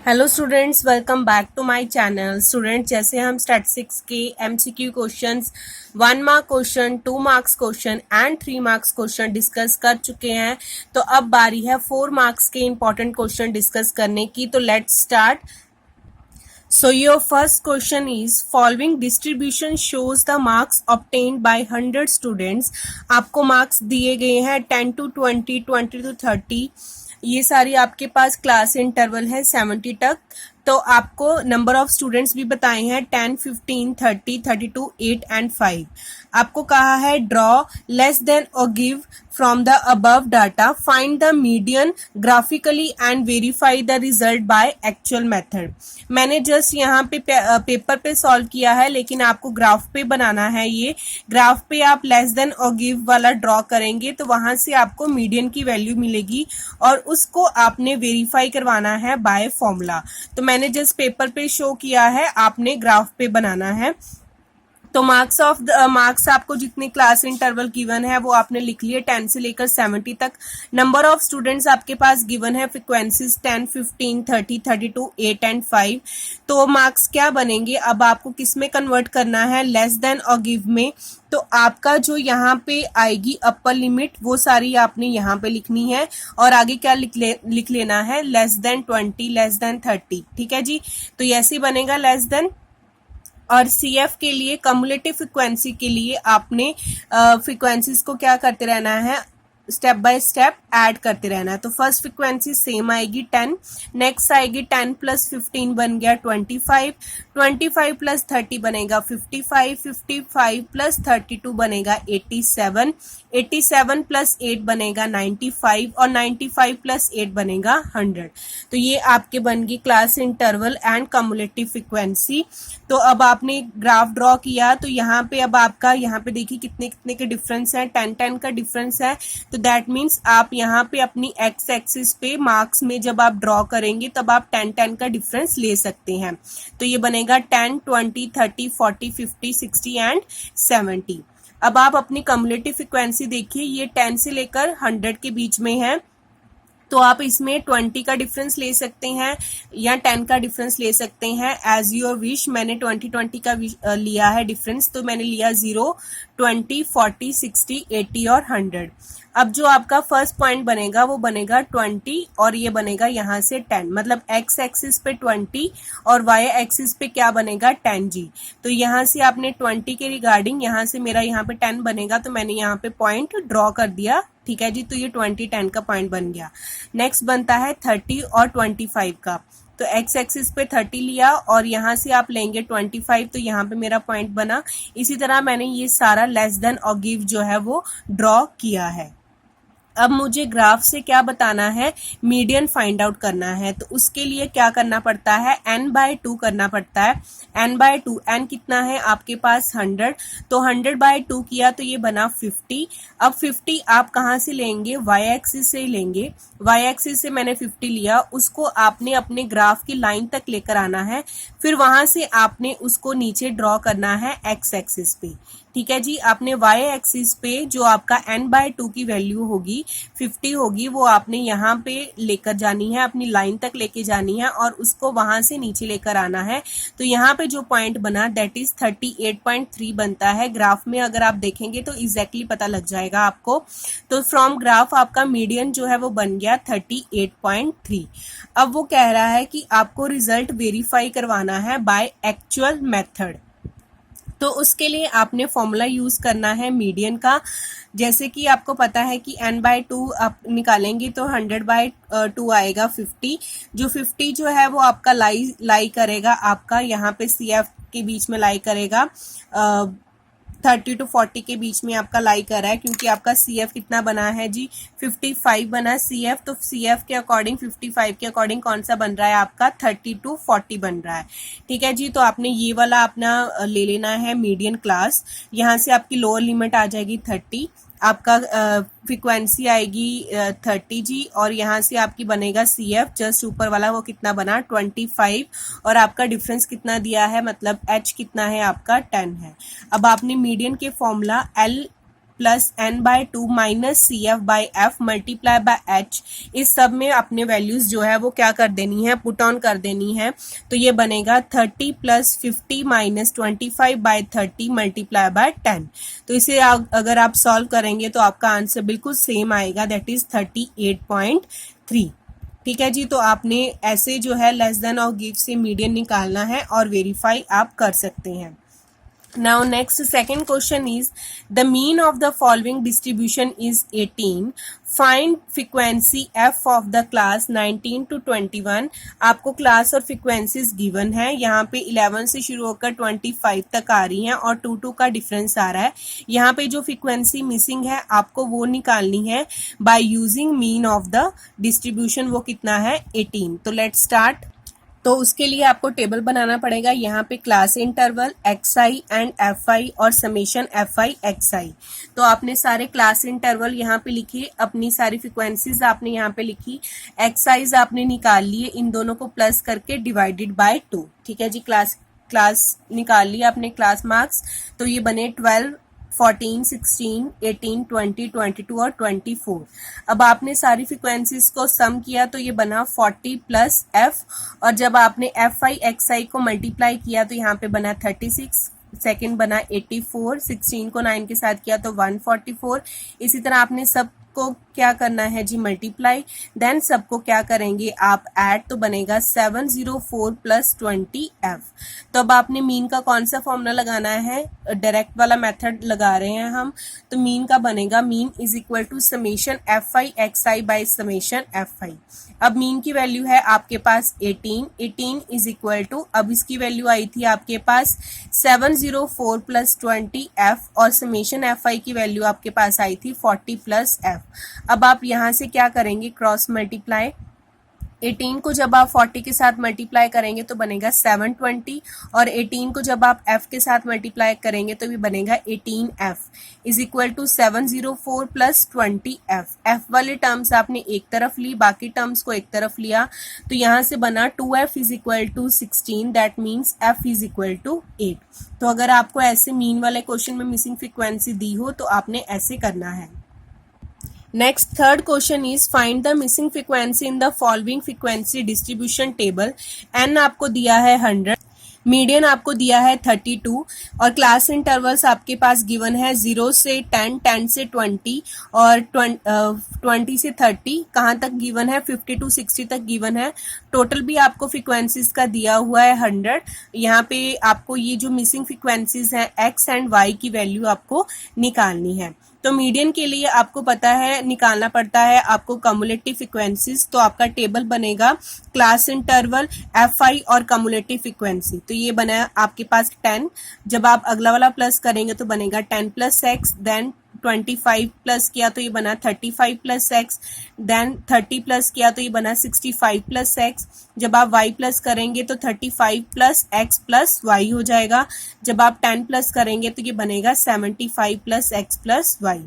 Hello students, welcome back to my channel. Student, जैसे हम statistics के MCQ questions 1 mark question, 2 marks question and 3 marks question discuss कर चुके हैं, तो अब बारी है 4 मार्क्स के इंपॉर्टेंट क्वेश्चन डिस्कस करने की। तो let's start. So your first question is following distribution shows the marks obtained by 100 students। आपको मार्क्स दिए गए हैं 10 to 20, 20 to 30। ये सारी आपके पास क्लास इंटरवल है 70 तक। तो आपको नंबर ऑफ स्टूडेंट्स भी बताए हैं 10, 15, 30, 32, 8 एंड 5। आपको कहा है ड्रॉ लेस देन और give from the above data, find the median graphically and verify the result by actual method. मैंने जस्ट यहाँ पे पेपर पे सॉल्व किया है, लेकिन आपको ग्राफ पे बनाना है। ये ग्राफ पे आप लेस देन और गिव वाला ड्रॉ करेंगे तो वहां से आपको मीडियन की वैल्यू मिलेगी और उसको आपने वेरीफाई करवाना है बाय फॉर्मूला। तो मैंने जस्ट पेपर पे शो किया है, आपने ग्राफ पे बनाना है। तो मार्क्स आपको जितने क्लास इंटरवल गिवन है वो आपने लिख लिए 10 से लेकर 70 तक। नंबर ऑफ स्टूडेंट्स आपके पास गिवन है, फ्रिक्वेंसीज 10, 15, 30, 32, 8 एंड 5। तो मार्क्स क्या बनेंगे, अब आपको किस में कन्वर्ट करना है, लेस देन और गिव में। तो आपका जो यहाँ पे आएगी अपर लिमिट वो सारी आपने यहाँ पे लिखनी है और आगे क्या लिख लेना है, लेस देन 20, लेस देन 30। ठीक है जी, तो ऐसे बनेगा लेस देन। और CF के लिए कम्युलेटिव फ्रिक्वेंसी के लिए आपने फ्रिक्वेंसीज को क्या करते रहना है, स्टेप बाय स्टेप ऐड करते रहना है। तो फर्स्ट फ्रिक्वेंसी सेम आएगी 10, नेक्स्ट आएगी 10 प्लस 15 बन गया 25, 25 प्लस 30 बनेगा 55, 55 प्लस 32 बनेगा 87, 87 प्लस 8 बनेगा 95 और 95 प्लस 8 बनेगा 100। तो ये आपके बन गई class interval and cumulative frequency. तो अब आपने ग्राफ ड्रॉ किया तो यहाँ पे अब आपका यहाँ पे देखिए कितने कितने के डिफरेंस है, 10 10 का डिफरेंस है। तो दैट मीन्स आप यहाँ पे अपनी एक्स एक्सिस पे मार्क्स में जब आप ड्रॉ करेंगे तब आप 10 10 का डिफरेंस ले सकते हैं। तो ये बनेगा 10, 20, 30, 40, 50, 60 एंड 70। अब आप अपनी कम्युलेटिव फ्रिक्वेंसी देखिए, ये 10 से लेकर 100 के बीच में है। तो आप इसमें 20 का डिफरेंस ले सकते हैं या 10 का डिफरेंस ले सकते हैं, एज योर विश। मैंने 20 का लिया है डिफरेंस, तो मैंने लिया 0, 20, 40, 60, 80 और 100। अब जो आपका फर्स्ट पॉइंट बनेगा वो बनेगा 20 और ये बनेगा यहाँ से 10, मतलब एक्स एक्सिस पे 20 और वाई एक्सिस पे क्या बनेगा 10 जी। तो यहाँ से आपने 20 के रिगार्डिंग यहाँ से मेरा यहाँ पे 10 बनेगा, तो मैंने यहाँ पे पॉइंट ड्रॉ कर दिया। ठीक है जी, तो ये 20 10 का पॉइंट बन गया। नेक्स्ट बनता है 30 और 25 का। तो एक्स एक्सिस पे 30 लिया और यहाँ से आप लेंगे 25, तो यहाँ पे मेरा पॉइंट बना। इसी तरह मैंने ये सारा लेस देन और गिव जो है वो ड्रॉ किया है। अब मुझे ग्राफ से क्या बताना है, मीडियन फाइंड आउट करना है। तो उसके लिए क्या करना पड़ता है, n/2 करना पड़ता है। n/2, n कितना है आपके पास 100, तो 100/2 किया तो ये बना 50। अब 50 आप कहाँ से लेंगे, y एक्सिस से लेंगे। y एक्सिस से मैंने 50 लिया, उसको आपने अपने ग्राफ की लाइन तक लेकर आना है, फिर वहां से आपने उसको नीचे ड्रॉ करना है x एक्सिस पे। ठीक है जी, आपने y एक्सिस पे जो आपका n/2 की वैल्यू होगी 50 होगी, वो आपने यहाँ पे लेकर जानी है, अपनी लाइन तक लेके जानी है और उसको वहां से नीचे लेकर आना है। तो यहाँ पे जो पॉइंट बना दैट इज 38.3 बनता है। ग्राफ में अगर आप देखेंगे तो एग्जैक्टली पता लग जाएगा आपको। तो फ्रॉम ग्राफ आपका मीडियन जो है वो बन गया 38.3। अब वो कह रहा है कि आपको रिजल्ट वेरीफाई करवाना है बाय एक्चुअल मेथड। तो उसके लिए आपने फॉर्मूला यूज करना है मीडियन का। जैसे कि आपको पता है कि n/2 आप निकालेंगे तो 100/2 आएगा 50। जो 50 जो है वो आपका लाई करेगा, आपका यहाँ पे CF के बीच में लाई करेगा, 30 to 40 के बीच में आपका लाई कर रहा है, क्योंकि आपका CF कितना बना है जी, 55 बना CF। तो CF के अकॉर्डिंग 55 के अकॉर्डिंग कौन सा बन रहा है आपका 30 to 40 बन रहा है। ठीक है जी, तो आपने ये वाला अपना ले लेना है मीडियन क्लास। यहाँ से आपकी लोअर लिमिट आ जाएगी 30, आपका फ्रीक्वेंसी आएगी 30 जी, और यहाँ से आपकी बनेगा CF जस्ट ऊपर वाला, वो कितना बना 25, और आपका डिफरेंस कितना दिया है, मतलब H कितना है आपका 10 है। अब आपने मीडियन के formula L plus n/2 minus CF/F multiply by H, इस सब में अपने वैल्यूज जो है वो क्या कर देनी है, पुट ऑन कर देनी है। तो ये बनेगा 30 प्लस 50 माइनस 25/30 मल्टीप्लाई बाय 10। तो इसे अगर आप सॉल्व करेंगे तो आपका आंसर बिल्कुल सेम आएगा, दैट इज 38.3। ठीक है जी, तो आपने ऐसे जो है लेस देन और गिव से मीडियन निकालना है और वेरीफाई आप कर सकते हैं। Now next second question is the mean of the following distribution is 18. Find frequency f of the class 19 to 21. आपको क्लास और फ्रीक्वेंसीज गिवन है, यहाँ पे 11 से शुरू होकर 25 तक आ रही हैं और 2 का डिफरेंस आ रहा है। यहाँ पे जो फ्रीक्वेंसी मिसिंग है आपको वो निकालनी है by using mean of the distribution, वो कितना है 18। तो लेट्स स्टार्ट। तो उसके लिए आपको टेबल बनाना पड़ेगा। यहाँ पे class interval xi and fi और समेशन fi xi। तो आपने सारे क्लास इंटरवल यहाँ पे लिखे, अपनी सारी फ्रिक्वेंसीज आपने यहाँ पे लिखी, xi's आपने निकाल लिए, इन दोनों को प्लस करके डिवाइडेड बाय 2। ठीक है जी, क्लास निकाल लिया आपने, क्लास मार्क्स। तो ये बने 12, 14, 16, 18, 20, 22 और 24। अब आपने सारी फ्रिक्वेंसीज को सम किया तो ये बना 40 प्लस f, और जब आपने fi xi को मल्टीप्लाई किया तो यहाँ पे बना 36, सेकेंड बना 84, 16 को 9 के साथ किया तो 144। इसी तरह आपने सब को क्या करना है जी, मल्टीप्लाई, देन सबको क्या करेंगे आप ऐड, तो बनेगा 704 प्लस 20f। तो अब आपने मीन का कौन सा फॉर्मूला लगाना है, डायरेक्ट वाला मेथड लगा रहे हैं हम। तो मीन का बनेगा mean is equal to summation fi xi by summation fi। अब मीन की वैल्यू है आपके पास 18 इज इक्वल टू, अब इसकी वैल्यू आई थी आपके पास 704 प्लस 20f और समेशन fi की वैल्यू आपके पास आई थी 40 प्लस f। अब आप यहाँ से क्या करेंगे, क्रॉस मल्टीप्लाई। 18 को जब आप 40 के साथ मल्टीप्लाई करेंगे तो बनेगा 720, और 18 को जब आप f के साथ मल्टीप्लाई करेंगे तो भी बनेगा 18f is equal to 704 plus 20f। f वाले टर्म्स आपने एक तरफ ली, बाकी टर्म्स को एक तरफ लिया, तो यहाँ से बना 2f is equal to 16, that means f is equal to 8। तो अगर आपको ऐसे मीन वाले क्वेश्चन में मिसिंग फ्रीक्वेंसी दी हो तो आपने ऐसे करना है। Next third question is find the missing frequency in the following frequency distribution table. n आपको दिया है 100, मीडियन आपको दिया है 32, और क्लास इंटरवल्स आपके पास गिवन है 0 से 10, 10 से 20 और 20 से 30। कहाँ तक गिवन है, 50 to 60 तक गिवन है। टोटल भी आपको फ्रीक्वेंसीज का दिया हुआ है 100। यहाँ पे आपको ये जो मिसिंग फ्रीक्वेंसीज हैं x एंड y की वैल्यू आपको निकालनी है। तो मीडियन के लिए आपको पता है निकालना पड़ता है आपको कम्युलेटिव फ्रीक्वेंसीज। तो आपका टेबल बनेगा क्लास इंटरवल fi और कम्युलेटिव फ्रीक्वेंसी। तो ये बना आपके पास 10, जब आप अगला वाला प्लस करेंगे तो बनेगा 10 प्लस x, देन 25 प्लस किया तो ये बना 35 प्लस x, देन 30 प्लस किया तो ये बना 65 प्लस x। जब आप y प्लस करेंगे तो 35 प्लस x प्लस y हो जाएगा। जब आप 10 प्लस करेंगे तो ये बनेगा 75 प्लस x प्लस y।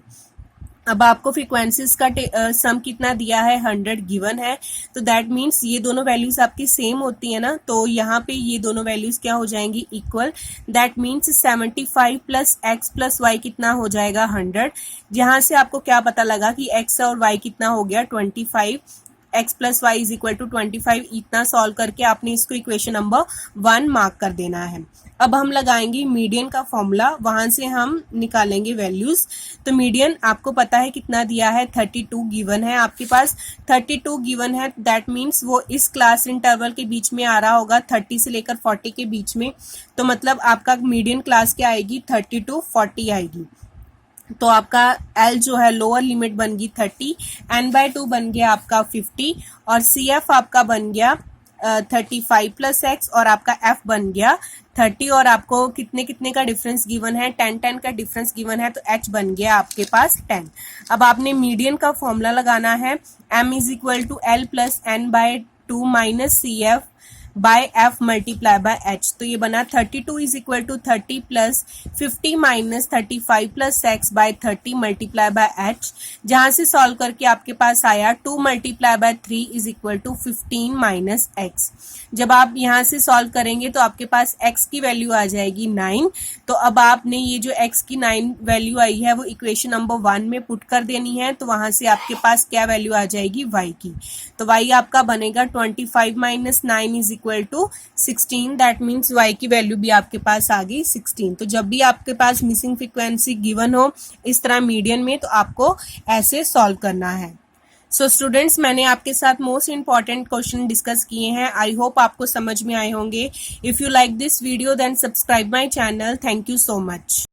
अब आपको फ्रीक्वेंसीज का सम कितना दिया है, 100 गिवन है, तो दैट मीन्स ये दोनों वैल्यूज आपकी सेम होती है ना, तो यहाँ पे ये दोनों वैल्यूज क्या हो जाएंगी, equal. That means 75 plus x plus y कितना हो जाएगा 100। जहाँ से आपको क्या पता लगा कि x और y कितना हो गया 25, x plus Y is equal to 25। इतना सॉल्व करके आपने इसको इक्वेशन नंबर 1 मार्क कर देना है। अब हम लगाएंगे मीडियन का फॉर्मूला, वहां से हम निकालेंगे वैल्यूज। तो मीडियन आपको पता है कितना दिया है, 32 गिवन है आपके पास। 32 गिवन है, दैट मीन्स वो इस क्लास इंटरवल के बीच में आ रहा होगा, 30 से लेकर 40 के बीच में। तो मतलब आपका मीडियन क्लास क्या आएगी, 30 to 40 आएगी। तो आपका L जो है लोअर लिमिट बन गई 30, n/2 बन गया आपका 50, और CF आपका बन गया 35 प्लस x, और आपका F बन गया 30। और आपको कितने कितने का डिफरेंस गिवन है, 10 का डिफरेंस गिवन है, तो h बन गया आपके पास 10। अब आपने मीडियन का फॉर्मूला लगाना है, m is equal to L plus n/2 minus CF by F multiply by H. तो ये बना 32 is equal to 30 plus 50 minus 35 plus X by 30 multiply by H. जहां से सॉल्व करके आपके पास आया 2 multiply by 3 is equal to 15 minus X. जब आप यहां से सॉल्व करेंगे तो आपके पास x की वैल्यू आ जाएगी 9। तो अब आपने ये जो x की 9 वैल्यू आई है वो इक्वेशन नंबर 1 में पुट कर देनी है। तो वहां से आपके पास क्या वैल्यू आ जाएगी y की। तो y आपका बनेगा 25 minus 9 is equal to 16। That means y की वैल्यू भी आपके पास आ गई 16। तो जब भी आपके पास मिसिंग फ्रीक्वेंसी गिवन हो इस तरह मीडियन में, तो आपको ऐसे सॉल्व करना है। सो स्टूडेंट्स, मैंने आपके साथ मोस्ट इंपॉर्टेंट क्वेश्चन डिस्कस किए हैं। आई होप आपको समझ में आए होंगे। If you like this video then subscribe my channel. Thank you so much.